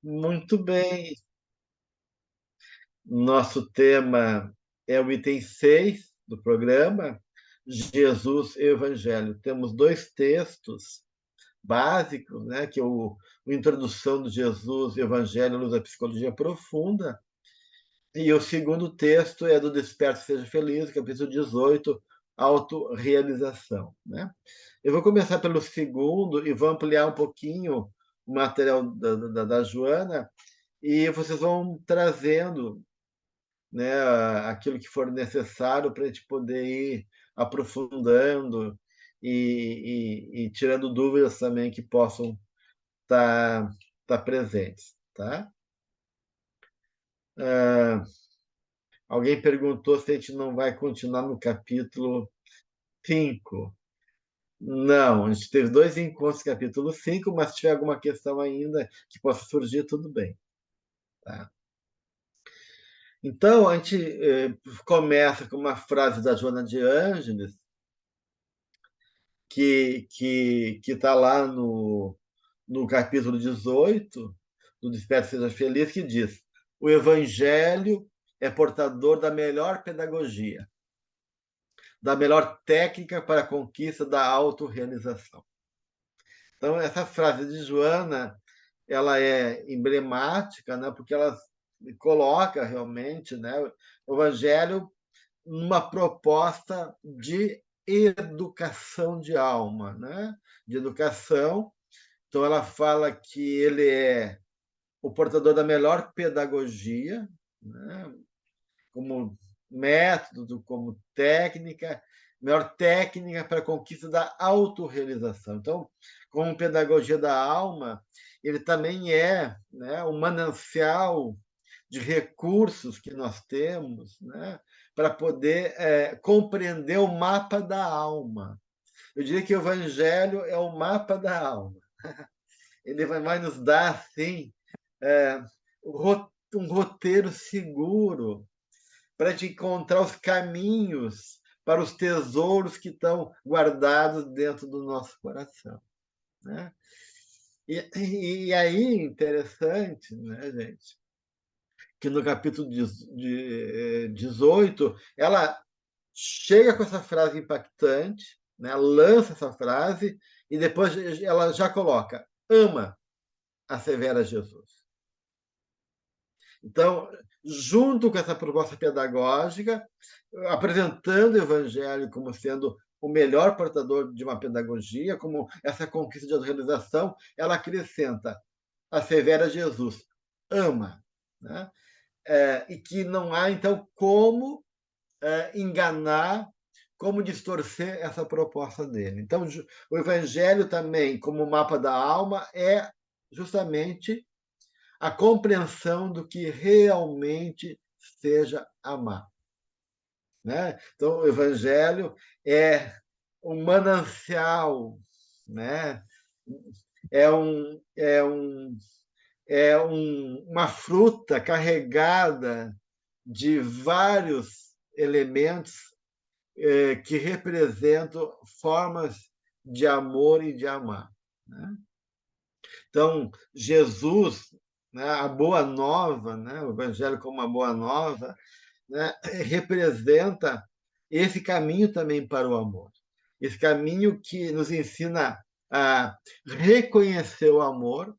Muito bem. Nosso tema é o item 6 do programa, Jesus e o Evangelho. Temos dois textos básicos, né, que é o Introdução de Jesus e o Evangelho, à luz da psicologia profunda, e o segundo texto é do Desperte Seja Feliz, capítulo 18, autorrealização, né? Eu vou começar pelo segundo e vou ampliar um pouquinho o material da Joana, e vocês vão trazendo, né, aquilo que for necessário para a gente poder ir aprofundando e tirando dúvidas também que possam estar presentes. Tá? Ah, alguém perguntou se a gente não vai continuar no capítulo 5. Não, a gente teve dois encontros no capítulo 5, mas se tiver alguma questão ainda que possa surgir, tudo bem. Tá? Então, a gente começa com uma frase da Joana de Ângeles, que está lá no capítulo 18 do Desperte Seja Feliz, que diz: o Evangelho é portador da melhor pedagogia, da melhor técnica para a conquista da autorrealização. Então, essa frase de Joana, ela é emblemática, né, porque ela coloca realmente, né, o Evangelho numa proposta de educação de alma, né? De educação. Então, ela fala que ele é o portador da melhor pedagogia, né? Como método, como técnica, melhor técnica para a conquista da autorrealização. Então, como pedagogia da alma, ele também é, né, um manancial de recursos que nós temos, né, para poder compreender o mapa da alma. Eu diria que o Evangelho é o mapa da alma. Ele vai nos dar, assim, é, um roteiro seguro para te encontrar os caminhos para os tesouros que estão guardados dentro do nosso coração, né? E aí, interessante, né, gente, que no capítulo 18, ela chega com essa frase impactante, né, lança essa frase, e depois ela já coloca: ama, assevera Jesus. Então, junto com essa proposta pedagógica, apresentando o Evangelho como sendo o melhor portador de uma pedagogia, como essa conquista de autorrealização, ela acrescenta: assevera Jesus, ama. Né? E que não há, então, como enganar, como distorcer essa proposta dele. Então, o Evangelho também, como mapa da alma, é justamente a compreensão do que realmente seja amar. Né? Então, o Evangelho é um manancial, né? é, um, é, um, uma fruta carregada de vários elementos que representam formas de amor e de amar. Né? Então, Jesus, né, a boa nova, né, o Evangelho como uma boa nova, né, representa esse caminho também para o amor. Esse caminho que nos ensina a reconhecer o amor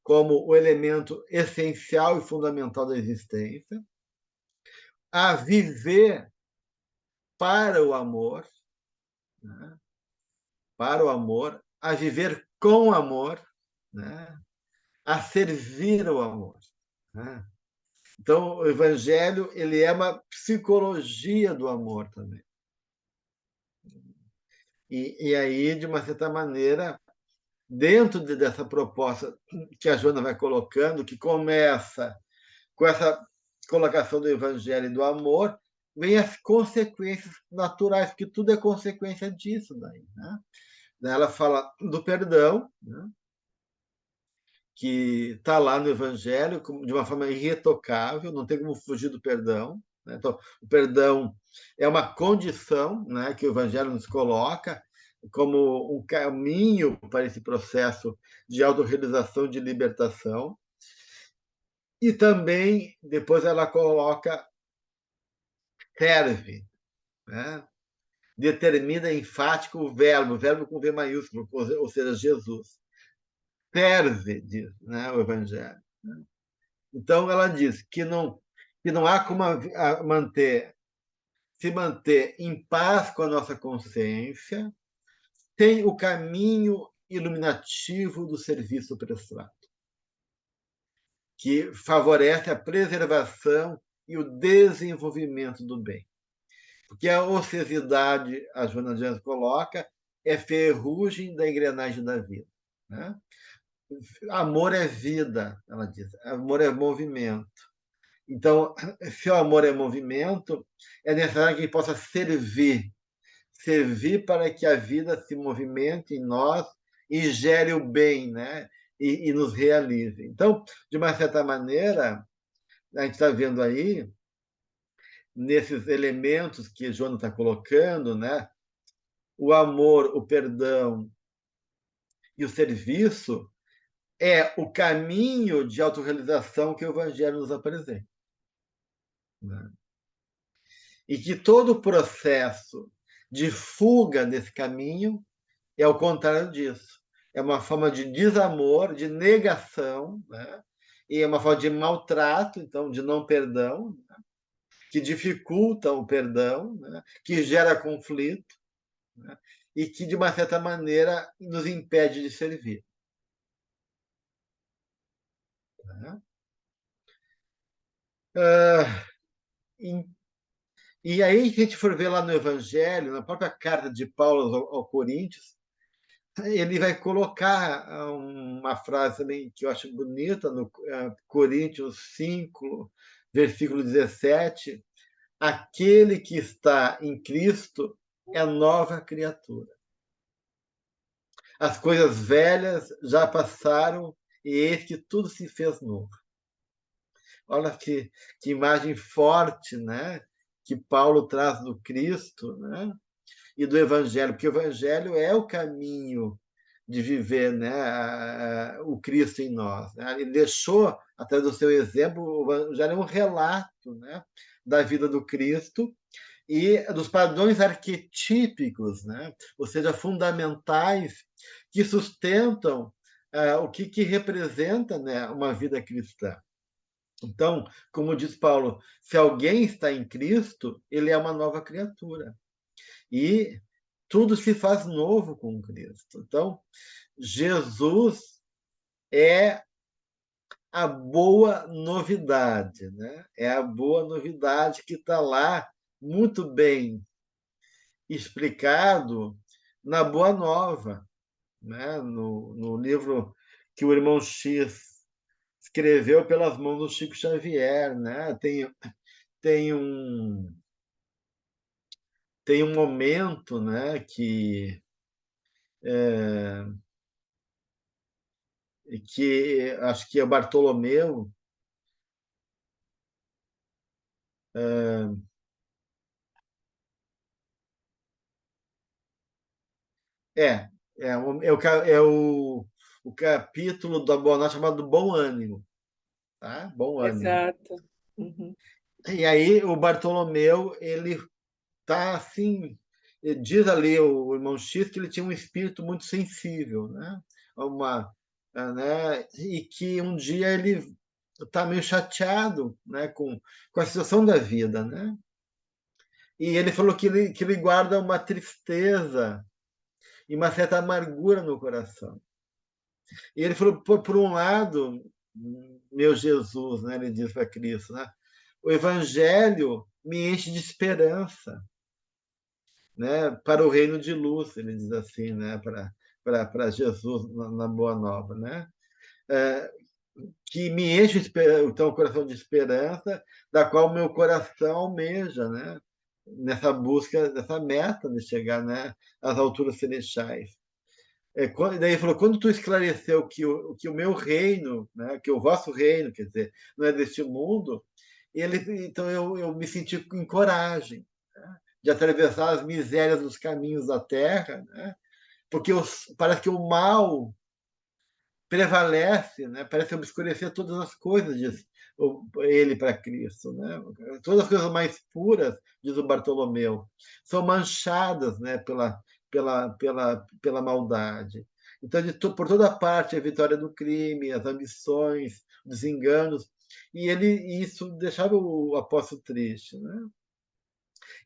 como o elemento essencial e fundamental da existência, a viver para o amor, né, para o amor, a viver com amor, né, a servir o amor. Né? Então, o Evangelho ele é uma psicologia do amor também. E aí, de uma certa maneira, dentro dessa proposta que a Joana vai colocando, que começa com essa colocação do Evangelho e do amor, vem as consequências naturais, porque tudo é consequência disso daí. Né? Ela fala do perdão, né? Que está lá no Evangelho de uma forma irretocável, não tem como fugir do perdão. Né? Então, o perdão é uma condição, né, que o Evangelho nos coloca como um caminho para esse processo de autorrealização, de libertação. E também, depois ela coloca serve, né? Determina enfático o verbo com V maiúsculo, ou seja, Jesus. Serve, diz, né, o Evangelho. Então, ela diz que não há como se manter em paz com a nossa consciência sem o caminho iluminativo do serviço prestado, que favorece a preservação e o desenvolvimento do bem. Porque a ociosidade, a Joana de Anjos coloca, é ferrugem da engrenagem da vida. Né? Amor é vida, ela diz. Amor é movimento. Então, se o amor é movimento, é necessário que ele possa servir para que a vida se movimente em nós e gere o bem, né? E nos realize. Então, de uma certa maneira, a gente está vendo aí, nesses elementos que Joana está colocando, né? O amor, o perdão e o serviço é o caminho de autorrealização que o Evangelho nos apresenta. Né? E que todo o processo de fuga desse caminho é o contrário disso. É uma forma de desamor, de negação, né? E é uma forma de maltrato, então, de não perdão, né? Que dificulta o perdão, né? Que gera conflito, né? E que, de uma certa maneira, nos impede de servir. Né? Ah, e aí, se a gente for ver lá no Evangelho, na própria carta de Paulo ao Coríntios, ele vai colocar uma frase também que eu acho bonita, no Coríntios 5, versículo 17: aquele que está em Cristo é nova criatura. As coisas velhas já passaram e eis que tudo se fez novo. Olha que imagem forte, né? Que Paulo traz do Cristo, né? E do Evangelho, porque o Evangelho é o caminho de viver, né, o Cristo em nós. Né? Ele deixou, até do seu exemplo, o Evangelho é um relato, né, da vida do Cristo e dos padrões arquetípicos, né, ou seja, fundamentais, que sustentam o que representa, né, uma vida cristã. Então, como diz Paulo, se alguém está em Cristo, ele é uma nova criatura. E tudo se faz novo com Cristo. Então, Jesus é a boa novidade, né? É a boa novidade que está lá muito bem explicado na Boa Nova, né? No livro que o irmão X escreveu pelas mãos do Chico Xavier, né? Tem um tem um momento, né? Que acho que é Bartolomeu. É, o capítulo da Boa Noite chamado Bom Ânimo, tá? Bom Ânimo. Exato. Uhum. E aí o Bartolomeu, ele tá assim, diz ali o irmão X que ele tinha um espírito muito sensível, né? Uma, né? E que um dia ele está meio chateado, né? Com a situação da vida, né? E ele falou que ele guarda uma tristeza e uma certa amargura no coração. E ele falou, por um lado, meu Jesus, né, ele diz para Cristo, né, o Evangelho me enche de esperança, né, para o reino de luz, ele diz assim, né, para Jesus na Boa Nova, né, é, que me enche então, o coração de esperança, da qual meu coração almeja, né, nessa busca, dessa meta de chegar, né, às alturas celestiais. Daí ele falou, quando tu esclareceu que o meu reino, né, que o vosso reino, quer dizer, não é deste mundo, então eu me senti em coragem, né, de atravessar as misérias dos caminhos da terra, né, porque parece que o mal prevalece, né? Parece obscurecer todas as coisas, diz ele para Cristo, né? Todas as coisas mais puras, diz o Bartolomeu, são manchadas, né? Pela maldade. Então, por toda parte, a vitória do crime, as ambições, os enganos, e isso deixava o apóstolo triste, né?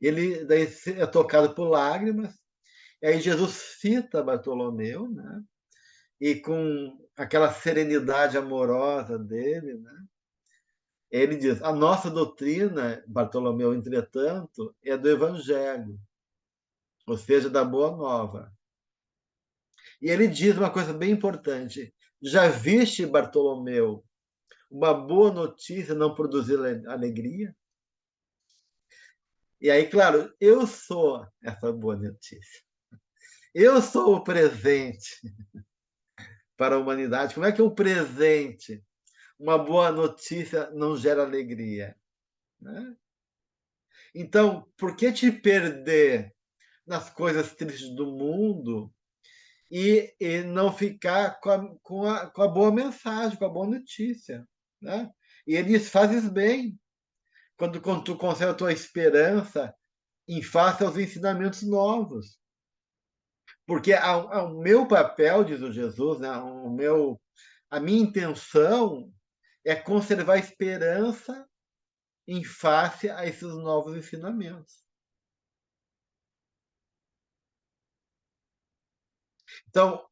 Ele daí é tocado por lágrimas, e aí Jesus cita Bartolomeu, né? E com aquela serenidade amorosa dele, né? Ele diz: a nossa doutrina, Bartolomeu, entretanto, é do Evangelho, ou seja, da Boa Nova. E ele diz uma coisa bem importante: já viste, Bartolomeu, uma boa notícia não produzir alegria? E aí, claro, eu sou essa boa notícia. Eu sou o presente para a humanidade. Como é que um presente, uma boa notícia, não gera alegria? Né? Então, por que te perder nas coisas tristes do mundo e não ficar com a boa mensagem, com a boa notícia? Né? E ele diz: fazes bem quando tu conserva a tua esperança em face aos ensinamentos novos. Porque o meu papel, diz o Jesus, né, a minha intenção é conservar a esperança em face a esses novos ensinamentos. Então,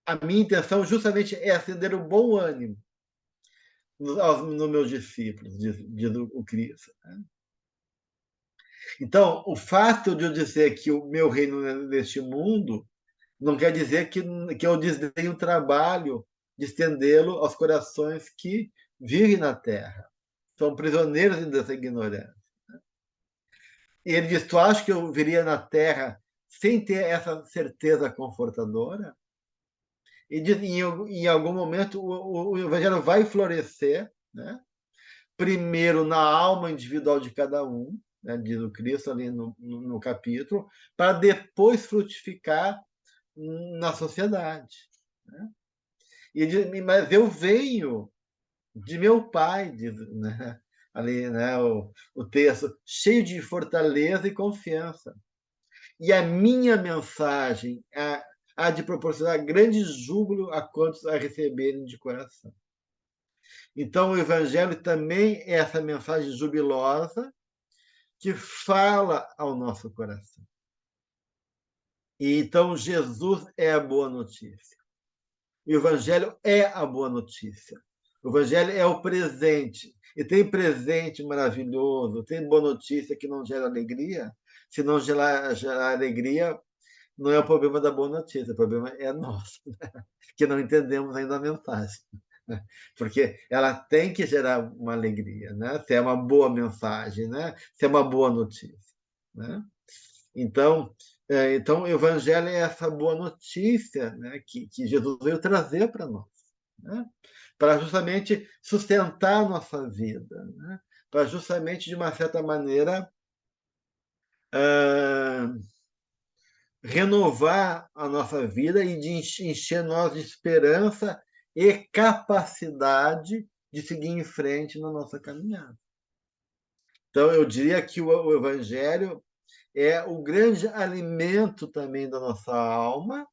a minha intenção justamente é acender o bom ânimo nos meus discípulos, diz o Cristo. Né? Então, o fato de eu dizer que o meu reino é neste mundo não quer dizer que eu desdenho o trabalho de estendê-lo aos corações que vivem na terra. São prisioneiros dessa ignorância. E ele diz: tu acha que eu viria na terra sem ter essa certeza confortadora? E diz, em algum momento o evangelho vai florescer, né? Primeiro na alma individual de cada um, né? Diz o Cristo ali no capítulo, para depois frutificar na sociedade. Né? E diz: mas eu venho de meu pai, diz, né? Ali, né? O texto, cheio de fortaleza e confiança. E a minha mensagem há de proporcionar grande júbilo a quantos a receberem de coração. Então, o Evangelho também é essa mensagem jubilosa que fala ao nosso coração. E então, Jesus é a boa notícia. O Evangelho é a boa notícia. O Evangelho é o presente. E tem presente maravilhoso, tem boa notícia que não gera alegria. Se não gerar alegria, não é o problema da boa notícia, o problema é nosso, né? Que não entendemos ainda a mensagem. Né? Porque ela tem que gerar uma alegria, né? Se é uma boa mensagem, né? Se é uma boa notícia. Né? Então, então, o Evangelho é essa boa notícia, né? que Jesus veio trazer para nós. Né? Para justamente sustentar a nossa vida. Né? Para justamente, de uma certa maneira, renovar a nossa vida e de encher nós de esperança e capacidade de seguir em frente na nossa caminhada. Então, eu diria que o Evangelho é o grande alimento também da nossa alma,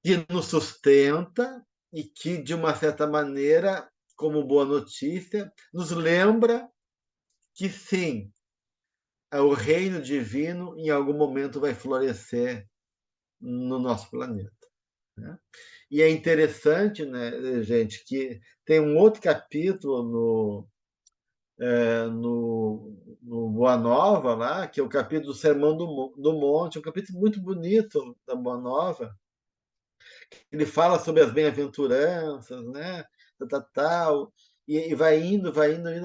que nos sustenta e que, de uma certa maneira, como boa notícia, nos lembra que sim, o reino divino em algum momento vai florescer no nosso planeta. Né? E é interessante, né, gente, que tem um outro capítulo no Boa Nova, lá, que é o capítulo do Sermão do Monte, um capítulo muito bonito da Boa Nova. Ele fala sobre as bem-aventuranças, né? Tal, e vai indo.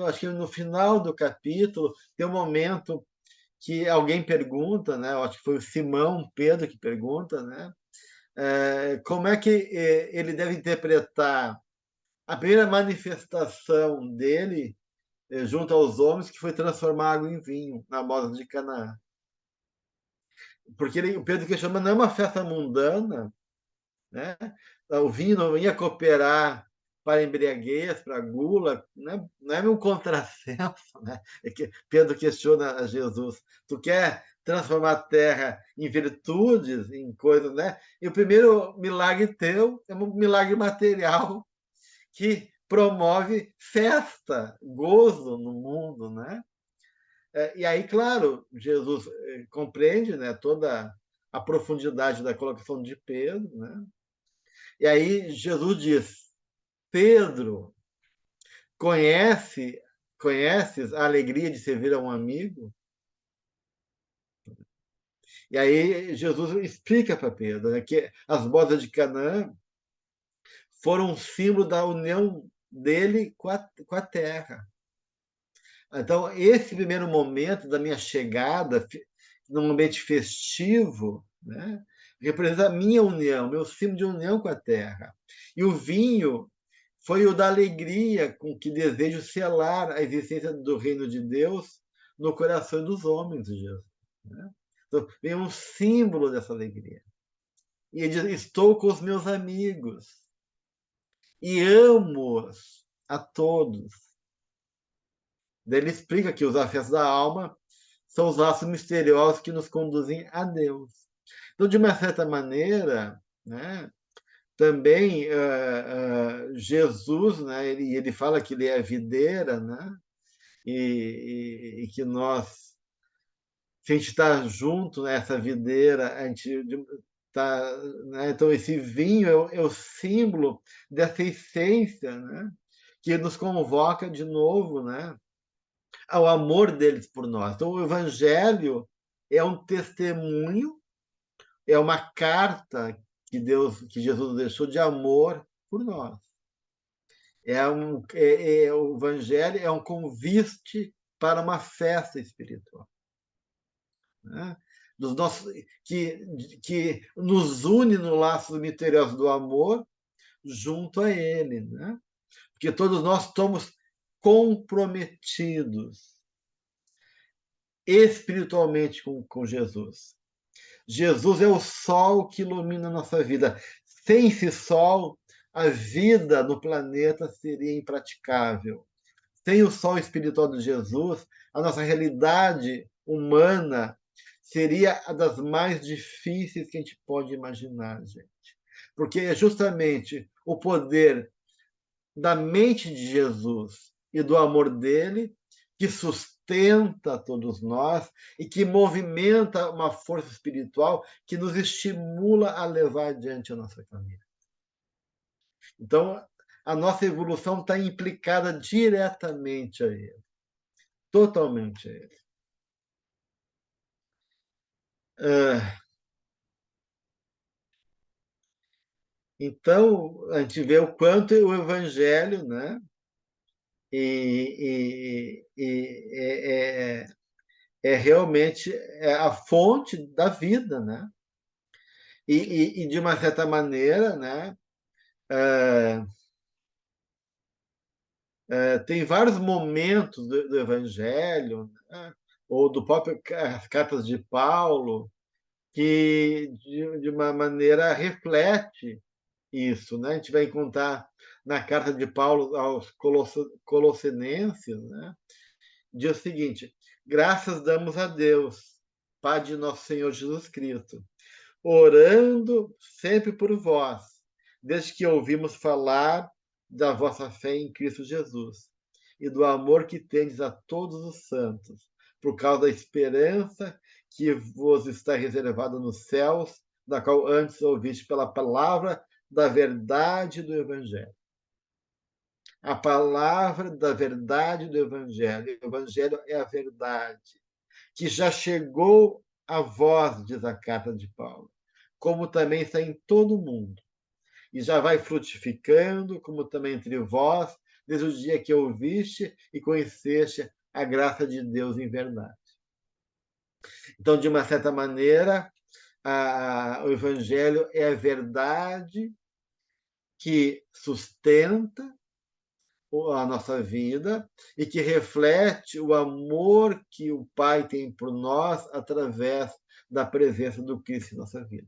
Acho que no final do capítulo tem um momento que alguém pergunta, né? Acho que foi o Simão Pedro que pergunta, né? Como é que ele deve interpretar a primeira manifestação dele junto aos homens, que foi transformar água em vinho na boda de Canaã. Porque o Pedro questiona, não é uma festa mundana, né? o vinho não ia cooperar para a embriaguez, para a gula, não é um contrassenso, né? É que Pedro questiona a Jesus: tu quer transformar a terra em virtudes, em coisas, né? E o primeiro milagre teu é um milagre material que promove festa, gozo no mundo, né? E aí, claro, Jesus compreende, né, toda a profundidade da colocação de Pedro, né? E aí Jesus diz: Pedro, conhece, conheces a alegria de servir a um amigo? E aí Jesus explica para Pedro, né, que as bodas de Canaã foram um símbolo da união dele com a terra. Então, esse primeiro momento da minha chegada, num ambiente festivo, né, representa a minha união, meu símbolo de união com a terra. E o vinho foi o da alegria com que desejo selar a existência do reino de Deus no coração dos homens, Jesus. Né? Então, vem um símbolo dessa alegria. E ele diz: estou com os meus amigos e amo-os a todos. Daí ele explica que os afetos da alma são os laços misteriosos que nos conduzem a Deus. Então, de uma certa maneira, né, também Jesus, né, ele fala que ele é a videira, né, e que nós, se a gente está junto nessa videira, a gente tá, né, então esse vinho é o símbolo dessa essência, né, que nos convoca de novo, né, ao amor deles por nós. Então, o Evangelho é um testemunho, é uma carta que Jesus deixou de amor por nós. O Evangelho é um convite para uma festa espiritual, né? Dos nossos, que nos une no laço misterioso do amor junto a Ele, né? Porque todos nós estamos comprometidos espiritualmente com Jesus. Jesus é o sol que ilumina a nossa vida. Sem esse sol, a vida no planeta seria impraticável. Sem o sol espiritual de Jesus, a nossa realidade humana seria a das mais difíceis que a gente pode imaginar, gente. Porque é justamente o poder da mente de Jesus e do amor dele que sustenta todos nós e que movimenta uma força espiritual que nos estimula a levar adiante a nossa caminhada. Então, a nossa evolução está implicada diretamente a ele, totalmente a ele. Então, a gente vê o quanto o Evangelho, né, é realmente a fonte da vida, né? De uma certa maneira, né, tem vários momentos do Evangelho, né, ou do próprio as cartas de Paulo, que de uma maneira reflete isso, né? A gente vai encontrar na carta de Paulo aos Colossenses, né? Diz o seguinte: graças damos a Deus, Pai de nosso Senhor Jesus Cristo, orando sempre por vós, desde que ouvimos falar da vossa fé em Cristo Jesus e do amor que tendes a todos os santos, por causa da esperança que vos está reservada nos céus, da qual antes ouviste pela palavra da verdade do Evangelho. A palavra da verdade do Evangelho. O Evangelho é a verdade, que já chegou a vós, diz a carta de Paulo, como também está em todo o mundo, e já vai frutificando, como também entre vós, desde o dia que ouviste e conheceste a graça de Deus em verdade. Então, de uma certa maneira, o Evangelho é a verdade que sustenta a nossa vida e que reflete o amor que o Pai tem por nós através da presença do Cristo em nossa vida.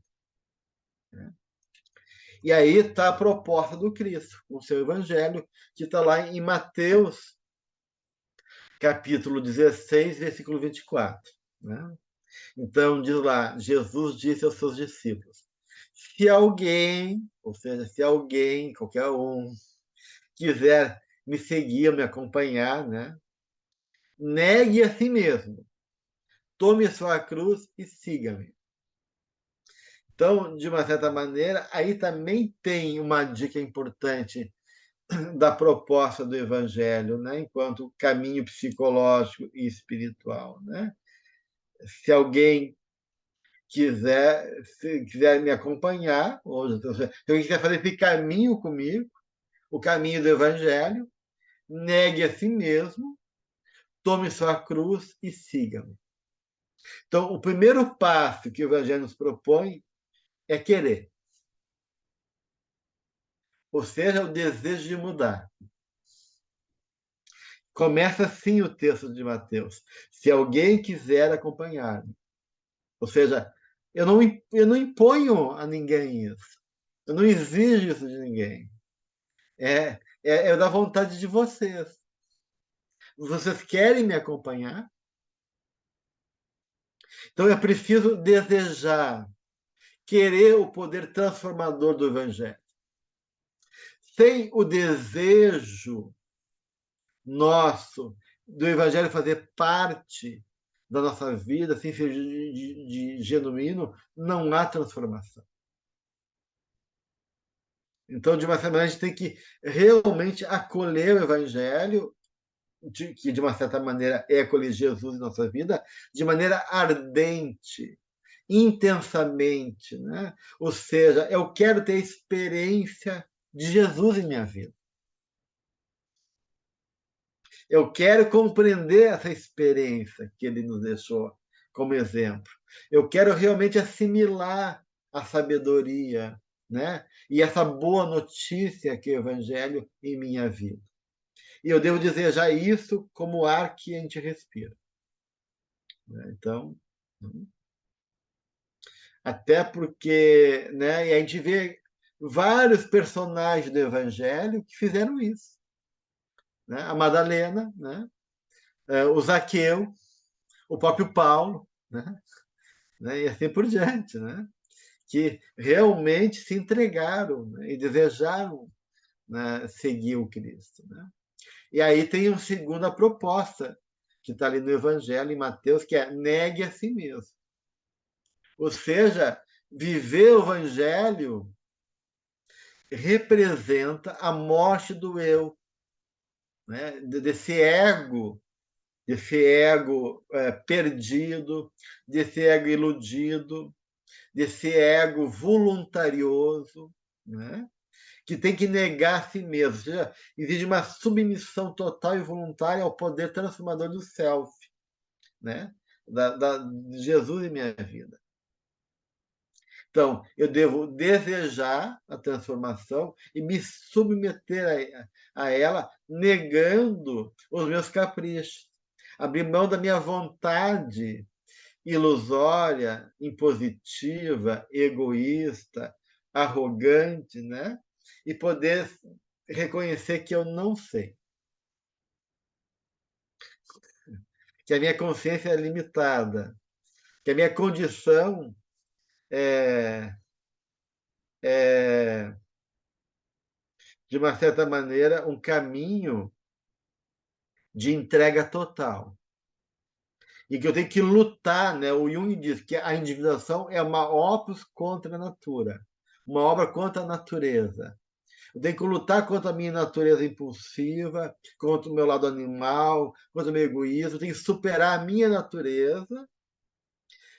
E aí está a proposta do Cristo, o seu evangelho, que está lá em Mateus, capítulo 16, versículo 24. Né? Então, diz lá, Jesus disse aos seus discípulos, se alguém, ou seja, se alguém, qualquer um, quiser me seguir, me acompanhar, né? Negue a si mesmo, tome sua cruz e siga-me. Então, de uma certa maneira, aí também tem uma dica importante da proposta do Evangelho, né? Enquanto caminho psicológico e espiritual. Né? Se alguém quiser me acompanhar, ou se alguém quiser fazer esse caminho comigo, o caminho do Evangelho, negue a si mesmo, tome sua cruz e siga-me. Então, o primeiro passo que o Evangelho nos propõe é querer, ou seja, o desejo de mudar. Começa assim o texto de Mateus. Se alguém quiser acompanhar-me. Ou seja, eu não imponho a ninguém isso. Eu não exijo isso de ninguém. É da vontade de vocês. Vocês querem me acompanhar? Então é preciso desejar, querer o poder transformador do Evangelho. Sem o desejo nosso do Evangelho fazer parte da nossa vida, sem ser de genuíno, não há transformação. Então, de uma certa maneira, a gente tem que realmente acolher o Evangelho, que de uma certa maneira é acolher Jesus em nossa vida, de maneira ardente, intensamente. Né? Ou seja, eu quero ter a experiência de Jesus em minha vida. Eu quero compreender essa experiência que ele nos deixou como exemplo. Eu quero realmente assimilar a sabedoria, né? E essa boa notícia que é o Evangelho em minha vida. E eu devo desejar isso como o ar que a gente respira. Né? Então, até porque, né? E a gente vê vários personagens do Evangelho que fizeram isso. Né? A Madalena, né? O Zaqueu, o próprio Paulo, né? E assim por diante, né? Que realmente se entregaram, né? E desejaram, né? Seguir o Cristo. Né? E aí tem uma segunda proposta que está ali no Evangelho, em Mateus, que é negue a si mesmo. Ou seja, viver o Evangelho representa a morte do eu, né? desse ego perdido, desse ego iludido, desse ego voluntarioso, né? Que tem que negar a si mesmo. Ou seja, exige uma submissão total e voluntária ao poder transformador do self, né? De Jesus em minha vida. Então, eu devo desejar a transformação e me submeter a ela, negando os meus caprichos, abrir mão da minha vontade ilusória, impositiva, egoísta, arrogante, né? E poder reconhecer que eu não sei, que a minha consciência é limitada, que a minha condição é, é de uma certa maneira, um caminho de entrega total. E que eu tenho que lutar, né? O Jung diz que a individuação é uma opus contra a natura, uma obra contra a natureza. Eu tenho que lutar contra a minha natureza impulsiva, contra o meu lado animal, contra o meu egoísmo. Eu tenho que superar a minha natureza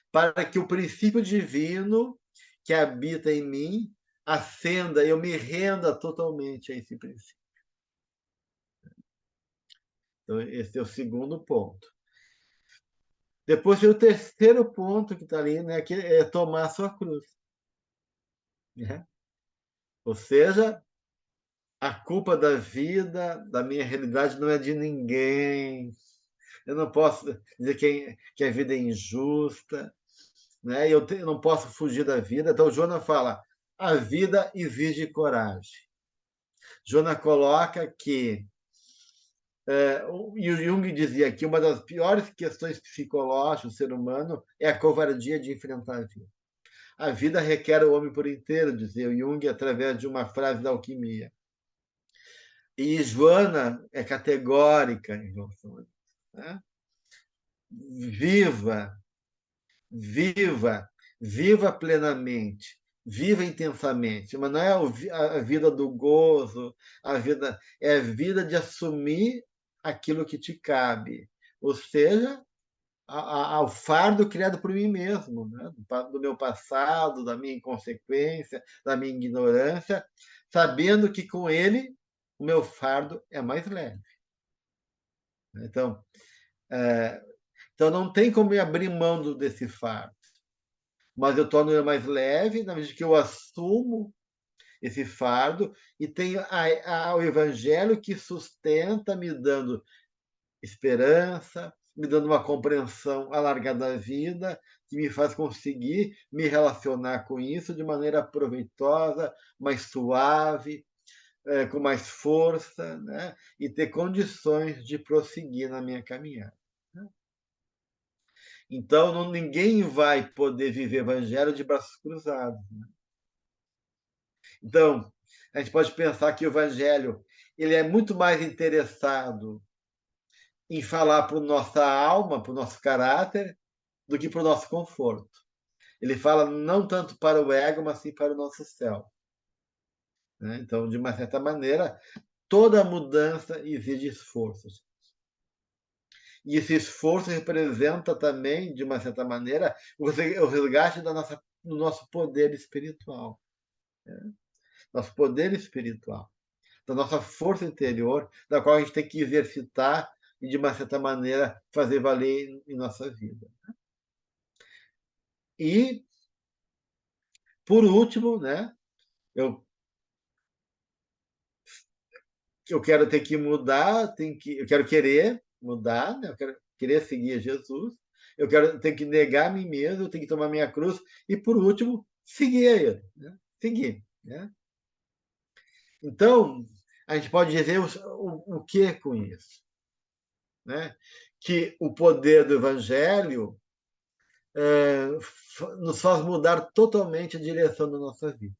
para que o princípio divino que habita em mim ascenda, eu me renda totalmente a esse princípio. Então, esse é o segundo ponto. Depois tem o terceiro ponto que está ali, né, que é tomar a sua cruz. Né? Ou seja, a culpa da vida, da minha realidade, não é de ninguém. Eu não posso dizer que a vida é injusta, né? Eu não posso fugir da vida. Então, o Jonas fala: a vida exige coragem. Joana coloca que o Jung dizia que uma das piores questões psicológicas do ser humano é a covardia de enfrentar a vida. A vida requer o homem por inteiro, dizia o Jung, através de uma frase da alquimia. E Joana é categórica em relação a isso. Né? Viva, viva, viva plenamente, viva intensamente, mas não é a vida do gozo, é a vida de assumir aquilo que te cabe, ou seja, ao fardo criado por mim mesmo, né? Do meu passado, da minha inconsequência, da minha ignorância, sabendo que com ele o meu fardo é mais leve. Então, é, então não tem como eu abrir mão desse fardo, mas eu torno ele mais leve na medida que eu assumo esse fardo e tenho o Evangelho que sustenta, me dando esperança, me dando uma compreensão alargada da vida, que me faz conseguir me relacionar com isso de maneira proveitosa, mais suave, com mais força, né? E ter condições de prosseguir na minha caminhada. Né? Então, ninguém vai poder viver evangelho de braços cruzados. Né? Então, a gente pode pensar que o evangelho ele é muito mais interessado em falar para a nossa alma, para o nosso caráter, do que para o nosso conforto. Ele fala não tanto para o ego, mas sim para o nosso céu. Né? Então, de uma certa maneira, toda mudança exige esforços. E esse esforço representa também, de uma certa maneira, o resgate do nosso poder espiritual. Né? Nosso poder espiritual. Da nossa força interior, da qual a gente tem que exercitar e, de uma certa maneira, fazer valer em nossa vida. E, por último, né, eu, eu quero ter que mudar, eu quero querer mudar, né, eu quero querer seguir Jesus, eu quero ter que negar a mim mesmo, eu tenho que tomar minha cruz e, por último, seguir ele. Né, seguir. Né? Então, a gente pode dizer o que com isso? Né? Que o poder do Evangelho nos faz mudar totalmente a direção da nossa vida.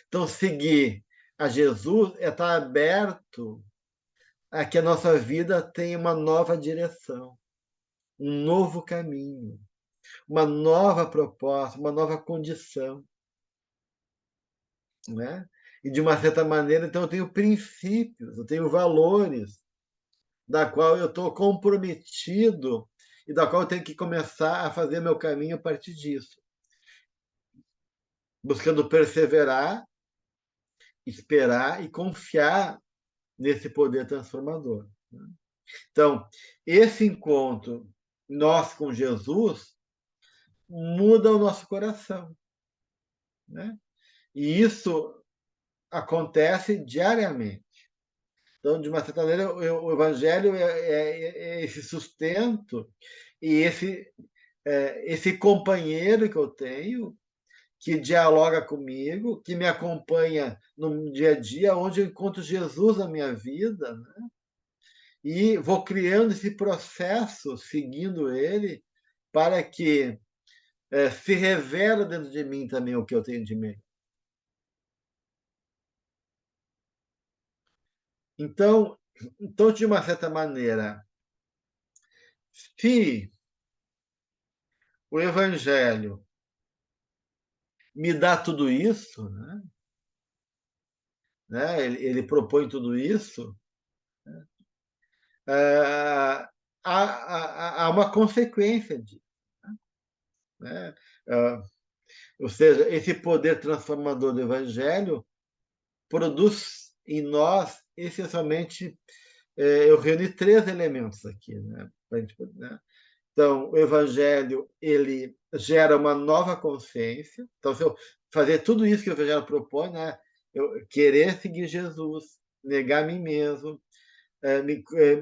Então, seguir a Jesus é estar aberto a que a nossa vida tenha uma nova direção, um novo caminho, uma nova proposta, uma nova condição. Né? E, de uma certa maneira, então, eu tenho princípios, eu tenho valores, da qual eu estou comprometido e da qual eu tenho que começar a fazer meu caminho a partir disso. Buscando perseverar, esperar e confiar nesse poder transformador. Então, esse encontro nós com Jesus muda o nosso coração. Né? E isso acontece diariamente. Então, de uma certa maneira, o Evangelho é esse sustento e esse companheiro que eu tenho, que dialoga comigo, que me acompanha no dia a dia, onde eu encontro Jesus na minha vida, né? E vou criando esse processo, seguindo ele, para que se revele dentro de mim também o que eu tenho de mim. Então, de uma certa maneira, se o Evangelho me dá tudo isso, né? Ele propõe tudo isso, há uma consequência disso. Né? Ou seja, esse poder transformador do Evangelho produz em nós, essencialmente, eu reuni três elementos aqui. Né? Né? Então, o Evangelho ele gera uma nova consciência. Então, se eu fazer tudo isso que o Evangelho propõe, né? Eu querer seguir Jesus, negar a mim mesmo,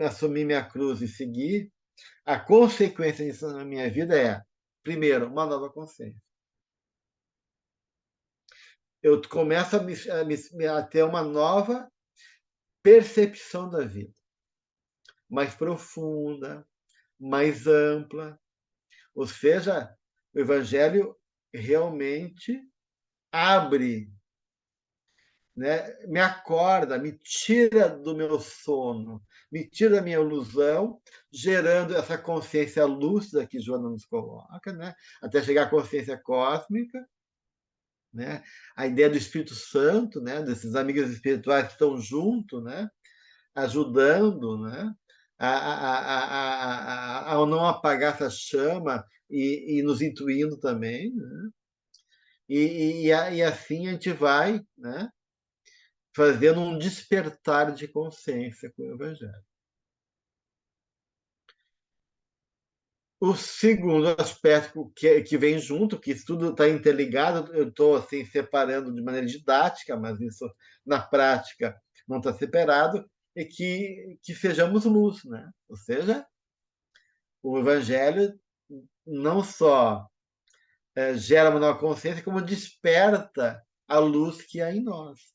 assumir minha cruz e seguir, a consequência disso na minha vida é, primeiro, uma nova consciência. eu começo a ter uma nova percepção da vida, mais profunda, mais ampla. Ou seja, o Evangelho realmente abre, né? Me acorda, me tira do meu sono, me tira da minha ilusão, gerando essa consciência lúcida que Joana nos coloca, né? Até chegar à consciência cósmica, né? A ideia do Espírito Santo, né? Desses amigos espirituais que estão junto, né? Ajudando, né? A não apagar essa chama e nos intuindo também, né? E assim a gente vai, né? Fazendo um despertar de consciência com o Evangelho. O segundo aspecto que vem junto, que isso tudo está interligado, eu estou assim, separando de maneira didática, mas isso na prática não está separado, é que sejamos luz, né? Ou seja, o Evangelho não só gera uma nova consciência, como desperta a luz que há em nós.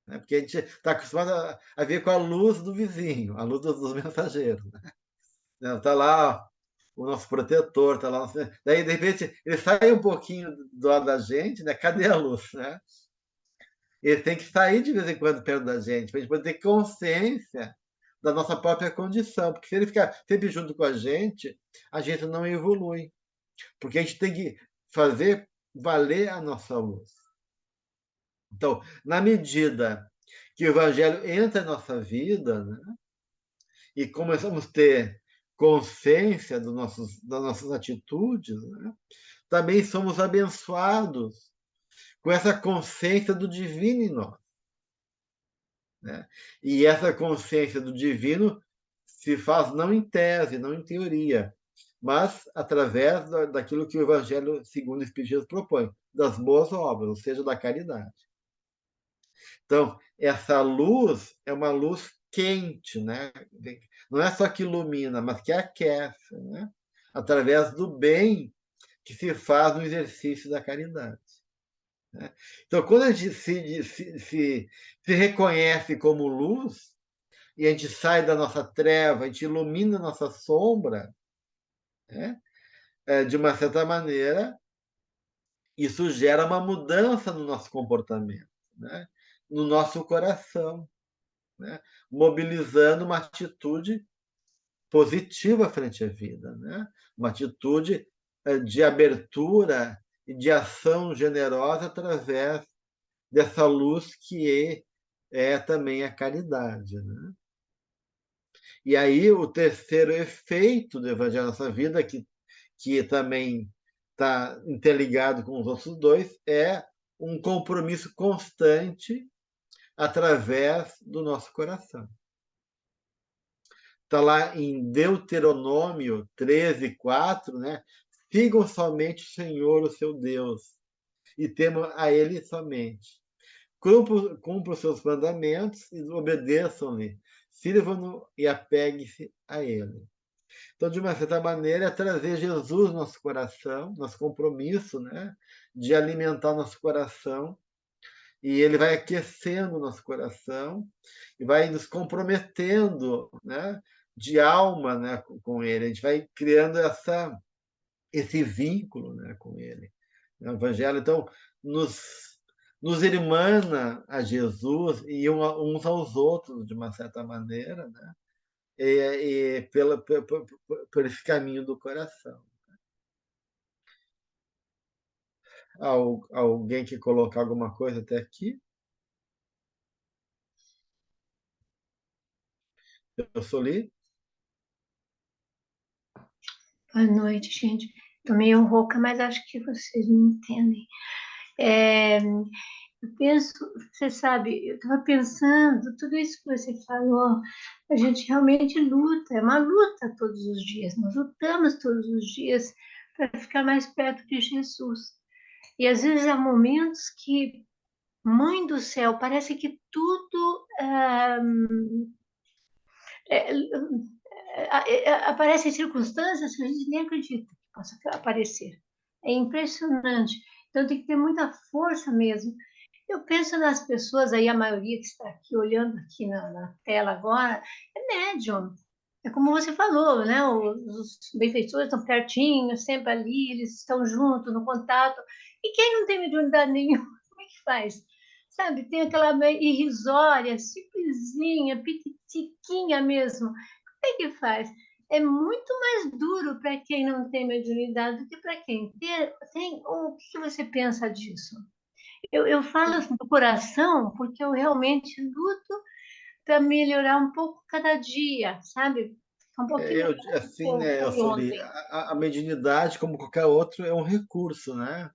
Né? Porque a gente está acostumado a ver com a luz do vizinho, a luz dos mensageiros. Né? Está lá o nosso protetor, está lá. Daí, de repente, ele sai um pouquinho do lado da gente, né? Cadê a luz? Né? Ele tem que sair de vez em quando perto da gente, para a gente poder ter consciência da nossa própria condição. Porque se ele ficar sempre junto com a gente não evolui. Porque a gente tem que fazer valer a nossa luz. Então, na medida que o Evangelho entra em nossa vida, né, e começamos a ter consciência das nossas atitudes, né, também somos abençoados com essa consciência do divino em nós. Né? E essa consciência do divino se faz não em tese, não em teoria, mas através daquilo que o Evangelho segundo o Espiritismo propõe, das boas obras, ou seja, da caridade. Então, essa luz é uma luz quente, né? Não é só que ilumina, mas que aquece, né? Através do bem que se faz no exercício da caridade. Né? Então, quando a gente se reconhece como luz, e a gente sai da nossa treva, a gente ilumina a nossa sombra, né? De uma certa maneira, isso gera uma mudança no nosso comportamento, né? No nosso coração, né? Mobilizando uma atitude positiva frente à vida, né? Uma atitude de abertura e de ação generosa através dessa luz que é também a caridade, né? E aí o terceiro efeito do Evangelho na nossa vida, que também está interligado com os outros dois, é um compromisso constante através do nosso coração. Está lá em Deuteronômio 13:4, né? Sigam somente o Senhor, o seu Deus, e temam a Ele somente. Cumpra os seus mandamentos e obedeçam-lhe. Sirvam-no e apegue-se a Ele. Então, de uma certa maneira, é trazer Jesus no nosso coração, nosso compromisso, né? De alimentar nosso coração, e ele vai aquecendo o nosso coração e vai nos comprometendo, né? De alma, né? Com ele. A gente vai criando esse vínculo, né? Com ele. O Evangelho, então, nos irmana a Jesus e uns aos outros, de uma certa maneira, né? Por esse caminho do coração. Alguém que colocar alguma coisa até aqui? Eu sou Li. Boa noite, gente. Tô meio rouca, mas acho que vocês me entendem. Eu penso, você sabe, eu estava pensando, tudo isso que você falou, a gente realmente luta, é uma luta todos os dias, nós lutamos todos os dias para ficar mais perto de Jesus. E às vezes há momentos que, mãe do céu, parece que tudo é, aparecem circunstâncias que a gente nem acredita que possa aparecer. É impressionante. Então tem que ter muita força mesmo. Eu penso nas pessoas aí, a maioria que está aqui olhando aqui na tela agora, é médium. É como você falou, né? Os benfeitores estão pertinho, sempre ali, eles estão juntos, no contato. E quem não tem mediunidade nenhuma, como é que faz? Sabe, tem aquela irrisória, simplesinha, pititiquinha mesmo. Como é que faz? É muito mais duro para quem não tem mediunidade do que para quem tem. O que você pensa disso? Eu falo assim do coração porque eu realmente luto para melhorar um pouco cada dia, sabe? Ficar um pouquinho Eu, melhor do assim, né, eu que sou ali, ontem. a mediunidade, como qualquer outro, é um recurso, né?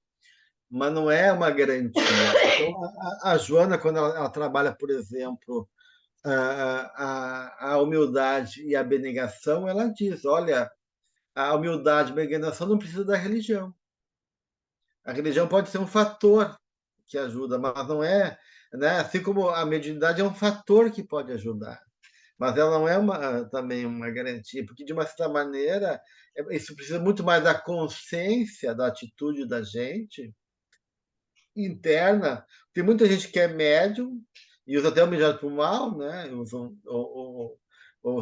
Mas não é uma garantia. Então, a Joana, quando ela trabalha, por exemplo, a humildade e a abnegação, ela diz: olha, a humildade e a abnegação não precisa da religião. A religião pode ser um fator que ajuda, mas não é, né? Assim como a mediunidade é um fator que pode ajudar, mas ela não é também uma garantia, porque de uma certa maneira isso precisa muito mais da consciência da atitude da gente interna. Tem muita gente que é médium e usa até o mediado para o mal, né? Usam, ou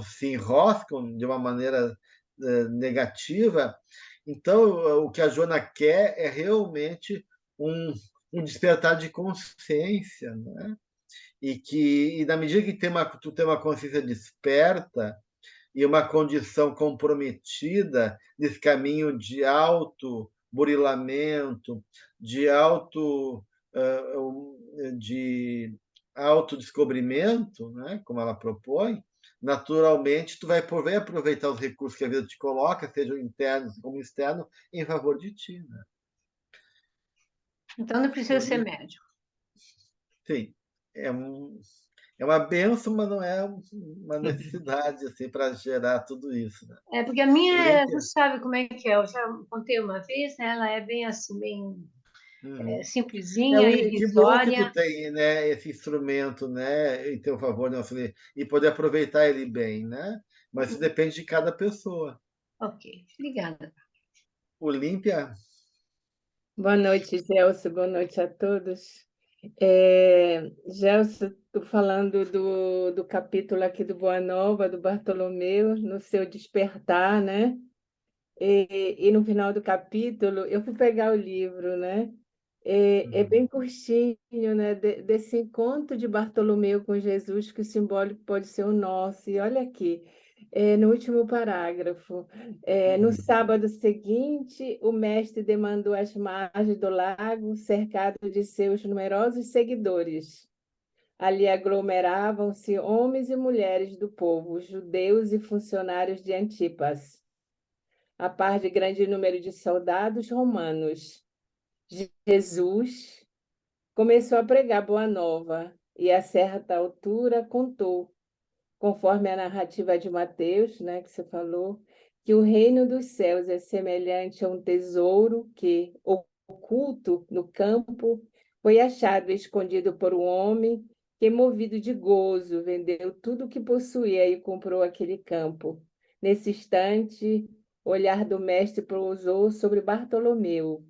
se enroscam de uma maneira negativa. Então, o que a Joana quer é realmente um, um despertar de consciência, né? E na medida que tu tem uma consciência desperta e uma condição comprometida nesse caminho de auto-burilamento, de de autodescobrimento, né, como ela propõe, naturalmente tu vai poder aproveitar os recursos que a vida te coloca, sejam internos como externos, em favor de ti. Né? Então não precisa Por ser isso, médium. sim, é, é uma benção, mas não é uma necessidade assim, para gerar tudo isso. Né? É porque a minha, Olímpia, você sabe como é que é, eu já contei uma vez, né? Ela é bem assim, bem uhum. simplesinha, Que bom que tu irrisória. tem, né, esse instrumento, né, em teu favor, né, e poder aproveitar ele bem, né? Mas isso depende de cada pessoa. Ok, obrigada. Olímpia, Boa noite, Gelson. Boa noite a todos. Gelson, estou falando do capítulo aqui do Boa Nova, do Bartolomeu, no seu despertar, né? E no final do capítulo, eu fui pegar o livro, né? É bem curtinho, né? Desse encontro de Bartolomeu com Jesus, que o simbólico pode ser o nosso. E olha aqui, no último parágrafo, no sábado seguinte, o mestre demandou as margens do lago, cercado de seus numerosos seguidores. Ali aglomeravam-se homens e mulheres do povo, judeus e funcionários de Antipas, a par de grande número de soldados romanos. Jesus começou a pregar Boa Nova e, a certa altura, contou, conforme a narrativa de Mateus, né, que você falou, que o reino dos céus é semelhante a um tesouro que, oculto no campo, foi achado e escondido por um homem que, movido de gozo, vendeu tudo o que possuía e comprou aquele campo. Nesse instante, o olhar do mestre pousou sobre Bartolomeu,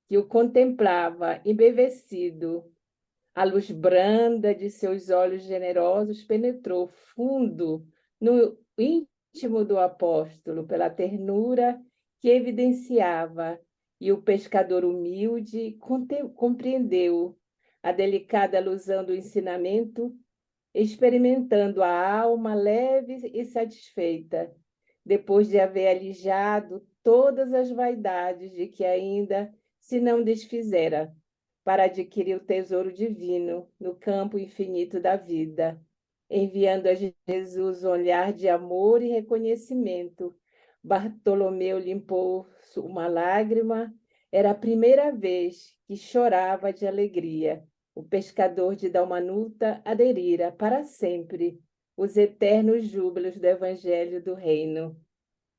que o contemplava embevecido. A luz branda de seus olhos generosos penetrou fundo no íntimo do apóstolo pela ternura que evidenciava, e o pescador humilde compreendeu a delicada alusão do ensinamento, experimentando a alma leve e satisfeita, depois de haver alijado todas as vaidades de que ainda se não desfizera, para adquirir o tesouro divino no campo infinito da vida, enviando a Jesus um olhar de amor e reconhecimento. Bartolomeu limpou uma lágrima. Era a primeira vez que chorava de alegria. O pescador de Dalmanuta aderira para sempre os eternos júbilos do Evangelho do Reino.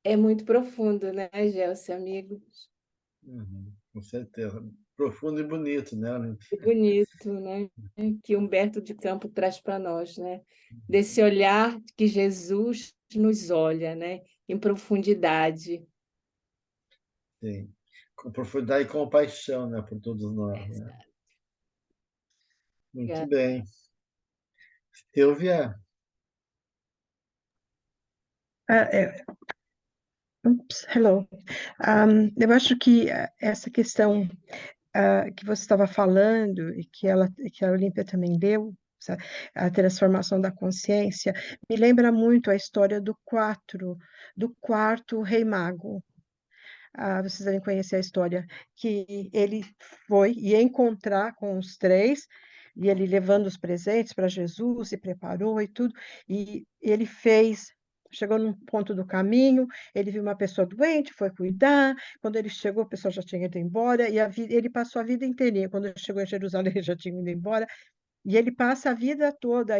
É muito profundo, né, Gelson, amigo? com certeza. Profundo e bonito, né, Que Olímpia? bonito, né? Que Humberto de Campos traz para nós, né? Desse olhar que Jesus nos olha, né? Em profundidade. Sim. Com profundidade e compaixão, né, por todos nós, né? Muito Obrigada. bem. Silvia, Ah, hello. Eu acho que essa questão que você estava falando e que a Olímpia também deu, a transformação da consciência, me lembra muito a história do quarto rei mago. Vocês devem conhecer a história, que ele foi ia encontrar com os três, e ele levando os presentes para Jesus, e preparou e tudo, e ele chegou num ponto do caminho, ele viu uma pessoa doente, foi cuidar, quando ele chegou, a pessoa já tinha ido embora, e ele passou a vida inteirinha, quando ele chegou em Jerusalém, ele já tinha ido embora, e ele passa a vida toda,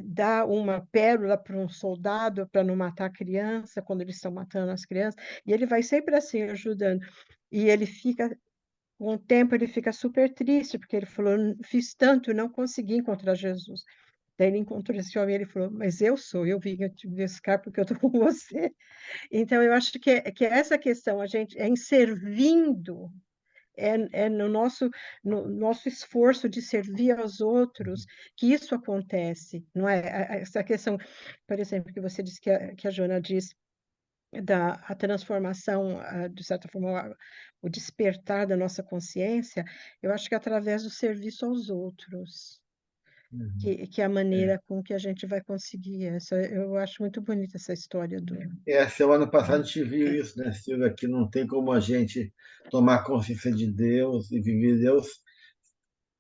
dá uma pérola para um soldado para não matar a criança quando eles estão matando as crianças, e ele vai sempre assim ajudando. E ele fica, com o tempo, ele fica super triste, porque ele falou: fiz tanto, não consegui encontrar Jesus. Daí ele encontrou esse homem e ele falou: mas eu vim te buscar porque eu estou com você. Então, eu acho que essa questão, a gente é em servindo, é no nosso esforço de servir aos outros que isso acontece, não é? Essa questão, por exemplo, que você disse que a Joana disse, a transformação, de certa forma, o despertar da nossa consciência, eu acho que é através do serviço aos outros, que é a é. maneira com que a gente vai conseguir. Eu acho muito bonita essa história do. Semana passada a gente viu isso, né, Silvia, que não tem como a gente tomar consciência de Deus e viver Deus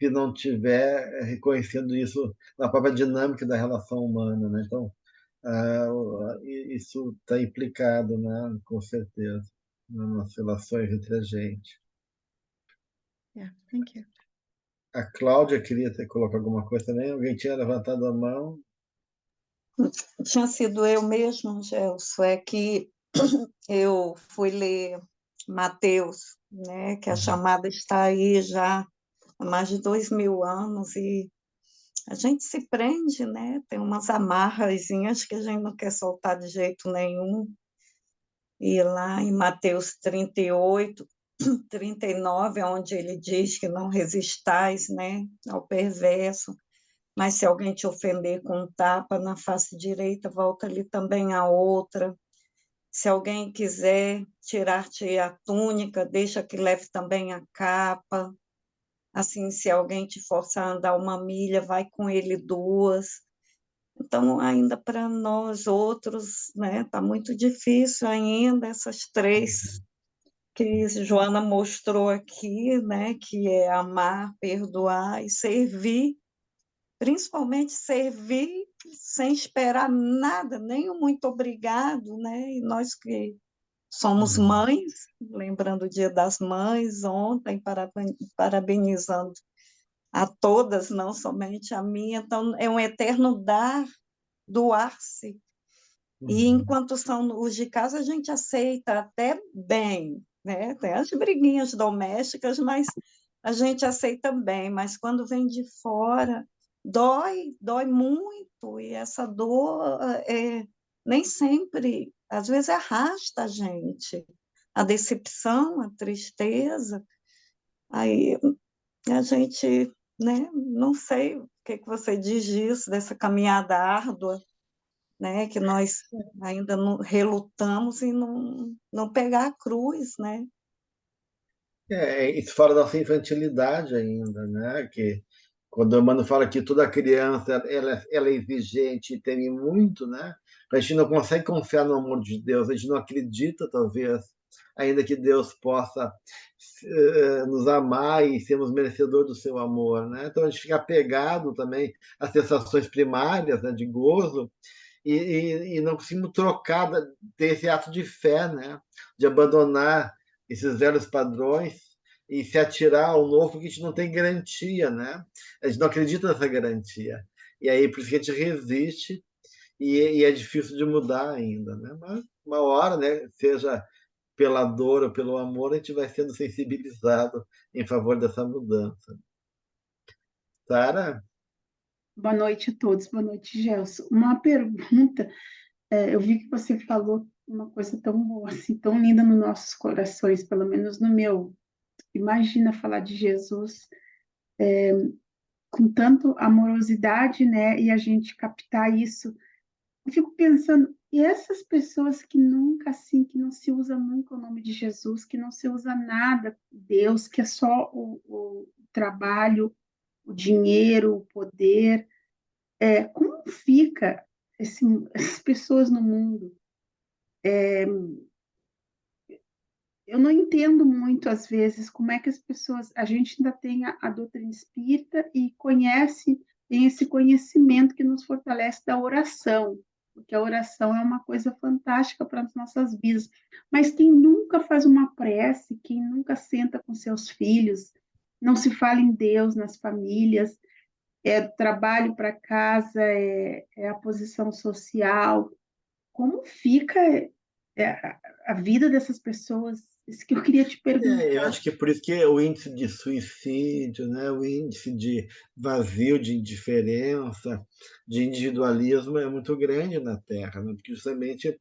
se não tiver reconhecendo isso na própria dinâmica da relação humana, né? Então, isso está implicado, né, com certeza, nas relações entre a gente. Yeah, thank you. A Cláudia queria ter colocado alguma coisa também? Alguém tinha levantado a mão? Tinha sido eu mesmo, Gelson, é que eu fui ler Mateus, né, que a chamada está aí já há mais de 2000 anos, e a gente se prende, né, tem umas amarrazinhas que a gente não quer soltar de jeito nenhum, e lá em Mateus 38, 39, onde ele diz que não resistais, né, ao perverso, mas se alguém te ofender com um tapa na face direita, volta-lhe também a outra. Se alguém quiser tirar-te a túnica, deixa que leve também a capa. Assim, se alguém te forçar a andar 1 milha, vai com ele 2. Então, ainda para nós outros, né, está muito difícil ainda essas 3 que Joana mostrou aqui, né, que é amar, perdoar e servir, principalmente servir sem esperar nada, nem um muito obrigado, né? E nós que somos mães, lembrando o Dia das Mães ontem, parabenizando a todas, não somente a minha. Então, é um eterno dar, doar-se. E enquanto são os de casa, a gente aceita até bem, né? Tem as briguinhas domésticas, mas a gente aceita bem. Mas quando vem de fora, dói muito. E essa dor nem sempre, às vezes arrasta a gente. A decepção, a tristeza. Aí a gente, né? Não sei o que você diz disso, dessa caminhada árdua, né, que nós ainda não, relutamos em não pegar a cruz, né? Isso fora da nossa infantilidade ainda, né? Que quando o Mano fala que toda criança ela é exigente e teme muito, né? A gente não consegue confiar no amor de Deus, a gente não acredita, talvez, ainda que Deus possa nos amar e sermos merecedores do seu amor, né? Então a gente fica apegado também às sensações primárias, né, de gozo, e não conseguimos trocar desse ato de fé, né? De abandonar esses velhos padrões e se atirar ao novo, que a gente não tem garantia, né? A gente não acredita nessa garantia. E aí, por isso que a gente resiste e é difícil de mudar ainda, né? Mas uma hora, né? Seja pela dor ou pelo amor, a gente vai sendo sensibilizado em favor dessa mudança. Sara? Boa noite a todos, boa noite, Gelson. Uma pergunta, eu vi que você falou uma coisa tão boa, assim, tão linda nos nossos corações, pelo menos no meu. Imagina falar de Jesus com tanto amorosidade, né? E a gente captar isso. Eu fico pensando, e essas pessoas que nunca, assim, que não se usa nunca o nome de Jesus, que não se usa nada, Deus, que é só o trabalho, o dinheiro, o poder, como fica essas pessoas no mundo? Eu não entendo muito, às vezes, como é que as pessoas. A gente ainda tem a doutrina espírita e tem esse conhecimento que nos fortalece da oração, porque a oração é uma coisa fantástica para as nossas vidas. Mas quem nunca faz uma prece, quem nunca senta com seus filhos, não se fala em Deus nas famílias, é trabalho para casa, é a posição social. Como fica a vida dessas pessoas? Isso que eu queria te Eu perguntar. acho que é por isso que o índice de suicídio, né, o índice de vazio, de indiferença, de individualismo é muito grande na Terra, né? Porque justamente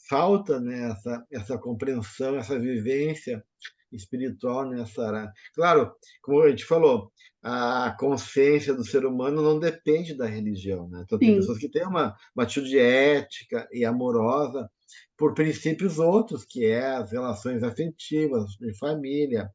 falta, né, essa compreensão, essa vivência espiritual nessa área. Claro, como a gente falou, a consciência do ser humano não depende da religião, né? Então, tem Sim, pessoas que têm uma atitude ética e amorosa por princípios outros, que é as relações afetivas, de família,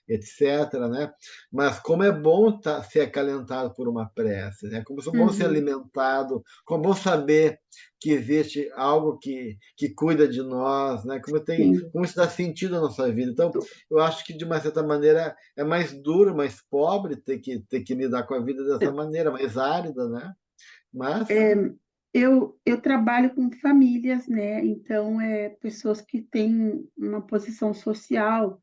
etc., né? Mas como é bom ser acalentado por uma prece, né? Como é bom ser uhum, alimentado, como é bom saber que existe algo que cuida de nós, né? sim. Como isso dá sentido à nossa vida. Então, eu acho que, de uma certa maneira, é mais duro, mais pobre ter que lidar com a vida dessa maneira, mais árida, né? Mas, Eu trabalho com famílias, né? Então, pessoas que têm uma posição social,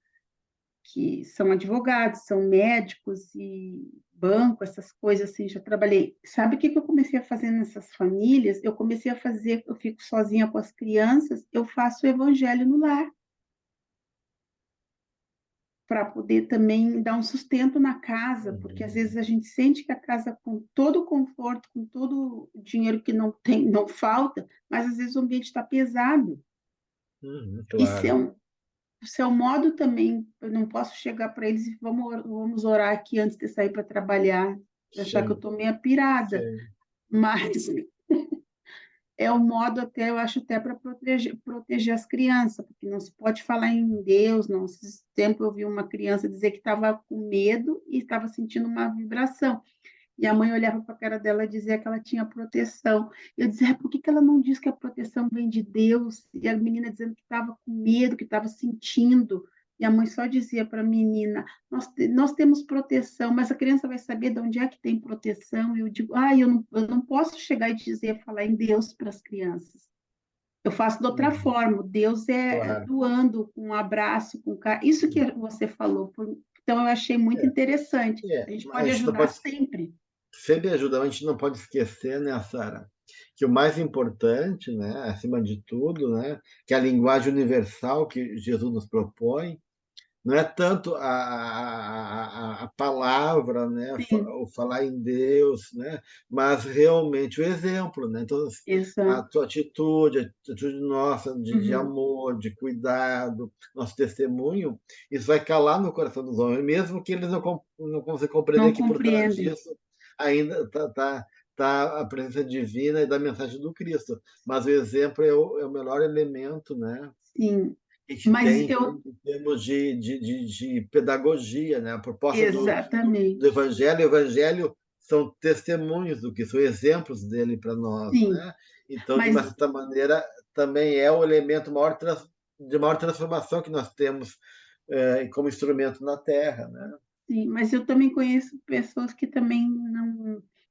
que são advogados, são médicos e banco, essas coisas assim, já trabalhei. Sabe o que que eu comecei a fazer nessas famílias? Eu comecei a fazer, eu fico sozinha com as crianças, eu faço o evangelho no lar, para poder também dar um sustento na casa, porque às vezes a gente sente que a casa, com todo o conforto, com todo o dinheiro que não tem, não falta, mas às vezes o ambiente está pesado. Isso é claro, um, isso é um modo também, eu não posso chegar para eles e vamos orar aqui antes de sair para trabalhar, achar que eu sim, estou meio pirada, sim. mas é um modo até, eu acho, até para proteger as crianças, porque não se pode falar em Deus, não. Esse tempo eu vi uma criança dizer que estava com medo e estava sentindo uma vibração. E a mãe olhava para a cara dela e dizia que ela tinha proteção. Eu dizia, por que que ela não diz que a proteção vem de Deus? E a menina dizendo que estava com medo, que estava sentindo. E a mãe só dizia para a menina, nós temos proteção, mas a criança vai saber de onde é que tem proteção. E eu digo, eu não posso chegar e dizer, falar em Deus para as crianças. Eu faço de outra Uhum, forma. Deus é claro. doando, com um abraço, com isso que você falou. Então, eu achei muito interessante. A gente A pode gente não ajudar pode sempre. sempre ajudar, a gente não pode esquecer, né, Sara, que o mais importante, né, acima de tudo, né, que é a linguagem universal que Jesus nos propõe, não é tanto a palavra, né, Sim, o falar em Deus, né, mas realmente o exemplo, né? Então, a exato. tua atitude, a atitude nossa de Uhum. amor, de cuidado, nosso testemunho, isso vai calar no coração dos homens, mesmo que eles não consigam compreender Não que por trás compreendem. disso ainda tá a presença divina e da mensagem do Cristo. Mas o exemplo é o melhor elemento, né, Sim, que a gente mas tem em termos de pedagogia, né? A proposta do exatamente. Evangelho, o Evangelho são testemunhos do que são exemplos dele para nós, Sim, né? Então, de uma mas certa maneira, também é o elemento de maior transformação que nós temos como instrumento na Terra, né? sim, mas eu também conheço pessoas que também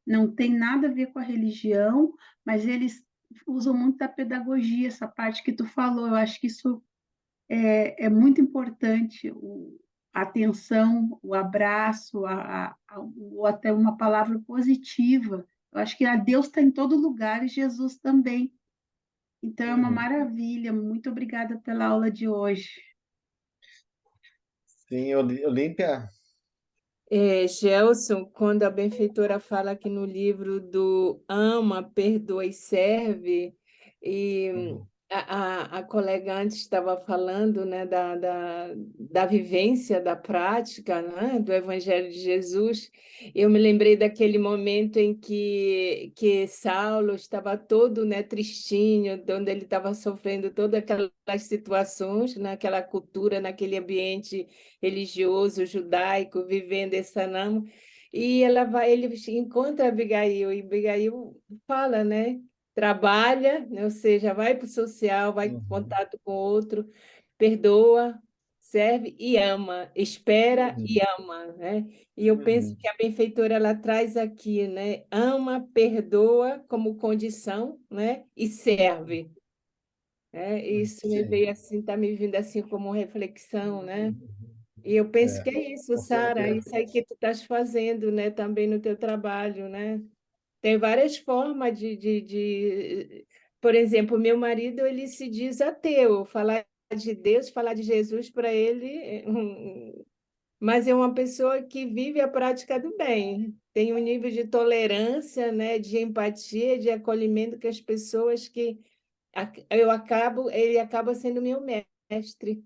não tem nada a ver com a religião, mas eles usam muito da pedagogia, essa parte que tu falou. Eu acho que isso é muito importante, a atenção, o abraço, ou até uma palavra positiva. Eu acho que a Deus está em todo lugar e Jesus também. Então é uma Uhum. maravilha. Muito obrigada pela aula de hoje. Sim, Olímpia. Gelson, quando a benfeitora fala aqui no livro do Ama, Perdoa e Serve, e Uhum. A colega antes estava falando, né, da vivência, da prática, né, do Evangelho de Jesus. Eu me lembrei daquele momento em que Saulo estava todo, né, tristinho, onde ele estava sofrendo todas aquelas situações, naquela cultura, naquele ambiente religioso, judaico, vivendo esse anamo. E ele encontra Abigail, e Abigail fala, né? Trabalha, né? Ou seja, vai para o social, vai em Uhum, contato com o outro, perdoa, serve e ama, espera uhum, e ama, né? E eu penso uhum. que a benfeitora ela traz aqui, né? Ama, perdoa como condição, né? E serve, né? Isso me Sim. veio assim, está me vindo assim como reflexão, né? E eu penso É, que é isso, com Sara, certeza. isso aí que tu estás fazendo, né? Também no teu trabalho, né? Tem várias formas Por exemplo, meu marido, ele se diz ateu. Falar de Deus, falar de Jesus para ele, mas é uma pessoa que vive a prática do bem. Tem um nível de tolerância, né, de empatia, de acolhimento com as pessoas que ele acaba sendo meu mestre.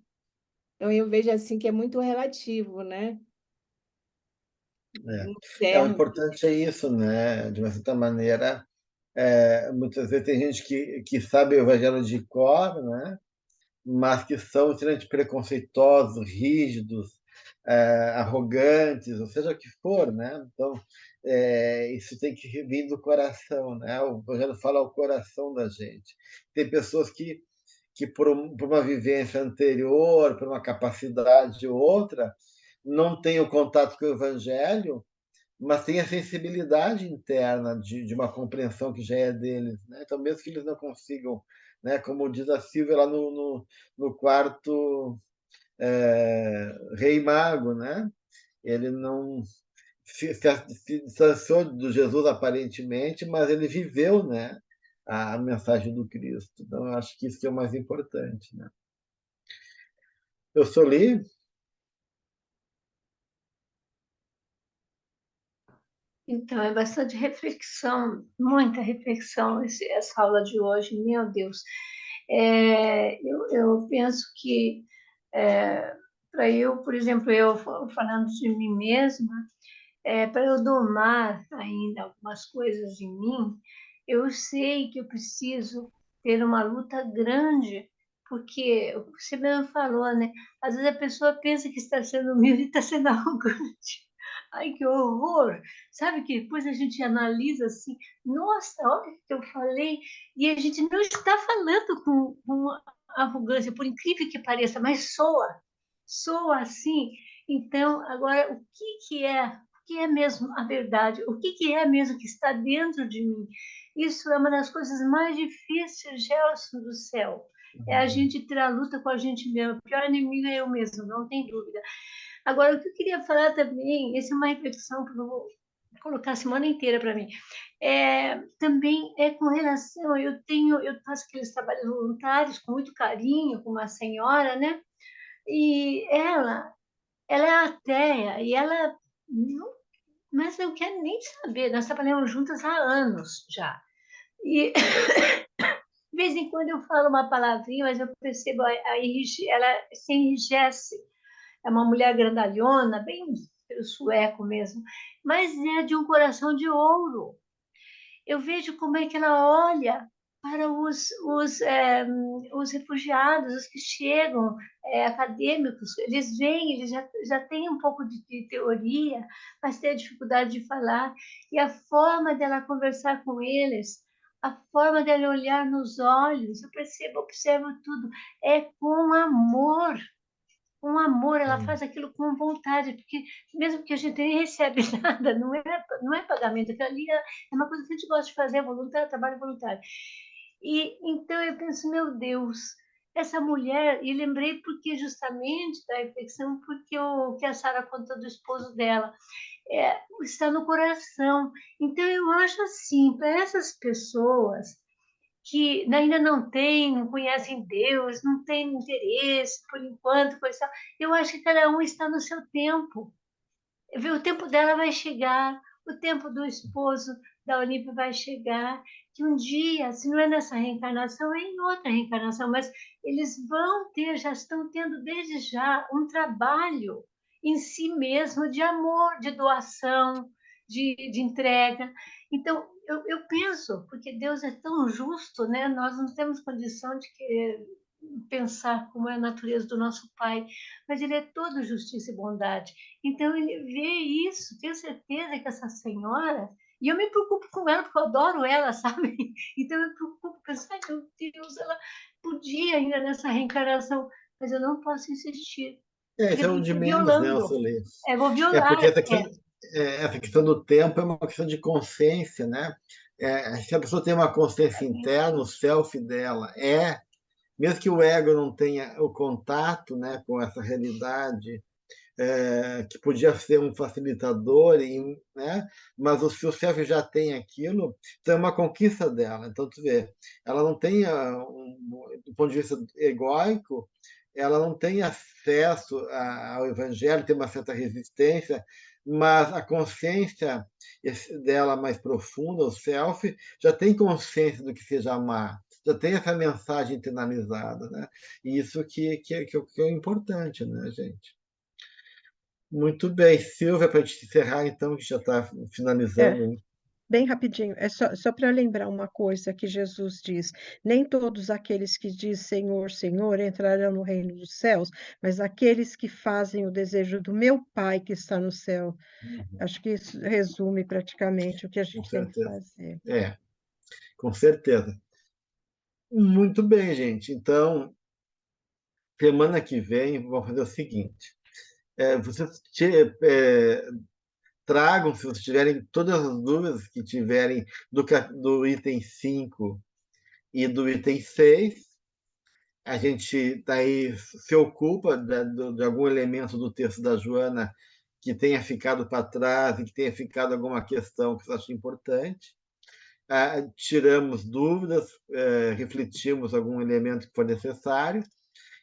Então, eu vejo assim que é muito relativo, né? É. Não O serve. importante é isso, né? De uma certa maneira, muitas vezes tem gente que sabe o evangelho de cor, né? Mas que são extremamente preconceituosos, rígidos, arrogantes, ou seja o que for, né? Então, isso tem que vir do coração, né? O evangelho fala ao coração da gente. Tem pessoas que por uma vivência anterior, por uma capacidade ou outra, não têm o contato com o evangelho, mas tem a sensibilidade interna de uma compreensão que já é deles, né? Então, mesmo que eles não consigam, né? Como diz a Silvia lá no quarto Rei Mago, né? Ele não se distanciou do Jesus aparentemente, mas ele viveu, né? A mensagem do Cristo. Então, eu acho que isso é o mais importante, né? Eu sou Li. Então, é bastante reflexão, muita reflexão essa aula de hoje, meu Deus. Eu penso que, para eu, por exemplo, eu falando de mim mesma, para eu domar ainda algumas coisas em mim, eu sei que eu preciso ter uma luta grande, porque você mesmo falou, né? Às vezes a pessoa pensa que está sendo humilde e está sendo arrogante. Ai, que horror! Sabe que depois a gente analisa assim, nossa, olha o que eu falei, e a gente não está falando com arrogância, por incrível que pareça, mas soa assim. Então, agora, o que é mesmo a verdade? O que é mesmo que está dentro de mim? Isso é uma das coisas mais difíceis, Gelson do céu. É a gente ter a luta com a gente mesmo. O pior inimigo é eu mesmo, não tem dúvida. Agora, o que eu queria falar também, essa é uma reflexão que eu vou colocar a semana inteira para mim, também é com relação, eu faço aqueles trabalhos voluntários com muito carinho, com uma senhora, né? E ela é ateia e ela não, mas não quer nem saber. Nós trabalhamos juntas há anos já. E de vez em quando eu falo uma palavrinha, mas eu percebo ela se enrijece. É uma mulher grandalhona, bem pelo sueco mesmo, mas é de um coração de ouro. Eu vejo como é que ela olha para os refugiados, os que chegam, acadêmicos, eles vêm, eles já têm um pouco de teoria, mas têm a dificuldade de falar, e a forma dela conversar com eles, a forma dela olhar nos olhos, eu observo tudo, é com amor, com amor, ela faz aquilo com vontade, porque mesmo que a gente nem recebe nada, não é pagamento, aquilo ali é uma coisa que a gente gosta de fazer, é voluntário, trabalho voluntário. E então eu penso, meu Deus, essa mulher, e lembrei porque justamente da reflexão, porque o que a Sara contou do esposo dela, está no coração. Então eu acho assim, para essas pessoas que ainda não conhecem Deus, não têm interesse por enquanto, coisa e tal. Eu acho que cada um está no seu tempo. O tempo dela vai chegar, o tempo do esposo da Olímpia vai chegar, que um dia, se não é nessa reencarnação, é em outra reencarnação, mas eles vão ter, já estão tendo desde já um trabalho em si mesmo de amor, de doação, de entrega. Então, eu penso, porque Deus é tão justo, né? Nós não temos condição de querer pensar como é a natureza do nosso Pai, mas Ele é todo justiça e bondade. Então, Ele vê isso, tenho certeza que essa senhora, e eu me preocupo com ela, porque eu adoro ela, sabe? Então, eu me preocupo, pensar, meu Deus, ela podia ainda nessa reencarnação, mas eu não posso insistir, porque Isso é eu o vou de estar menos, né, o violando. Solê? Vou É violar. porque essa questão do tempo é uma questão de consciência, né? Se a pessoa tem uma consciência interna, o self dela mesmo que o ego não tenha o contato, né, com essa realidade, que podia ser um facilitador, né, mas se o self já tem aquilo, então é uma conquista dela. Então, tu vê, ela não tem, do ponto de vista egóico, ela não tem acesso ao evangelho, tem uma certa resistência, mas a consciência dela mais profunda, o self, já tem consciência do que seja amar, já tem essa mensagem internalizada, né? E isso que é importante, né, gente? Muito bem, Silvia, para a gente encerrar, então, que já está finalizando, É, hein? bem rapidinho, é só para lembrar uma coisa que Jesus diz: nem todos aqueles que dizem Senhor, Senhor entrarão no reino dos céus, mas aqueles que fazem o desejo do meu Pai que está no céu. Uhum, Acho que isso resume praticamente o que a com gente tem que certeza. fazer. Com certeza. Muito bem, gente. Então, semana que vem, vamos fazer o seguinte: vocês tragam, se vocês tiverem todas as dúvidas que tiverem do item 5 e do item 6, a gente daí se ocupa de algum elemento do texto da Joana que tenha ficado para trás e que tenha ficado alguma questão que você acha importante. Tiramos dúvidas, refletimos algum elemento que for necessário,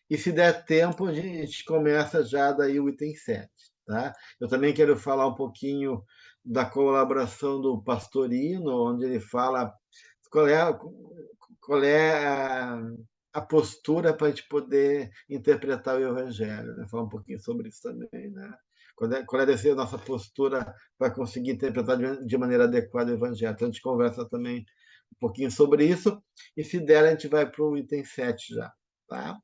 e se der tempo, a gente começa já daí o item 7. Tá? Eu também quero falar um pouquinho da colaboração do Pastorino, onde ele fala qual é a postura para a gente poder interpretar o Evangelho. Né? Falar um pouquinho sobre isso também. Né? Qual deve ser a nossa postura para conseguir interpretar de maneira adequada o Evangelho. Então, a gente conversa também um pouquinho sobre isso, e se der, a gente vai para o item 7 já. Tá?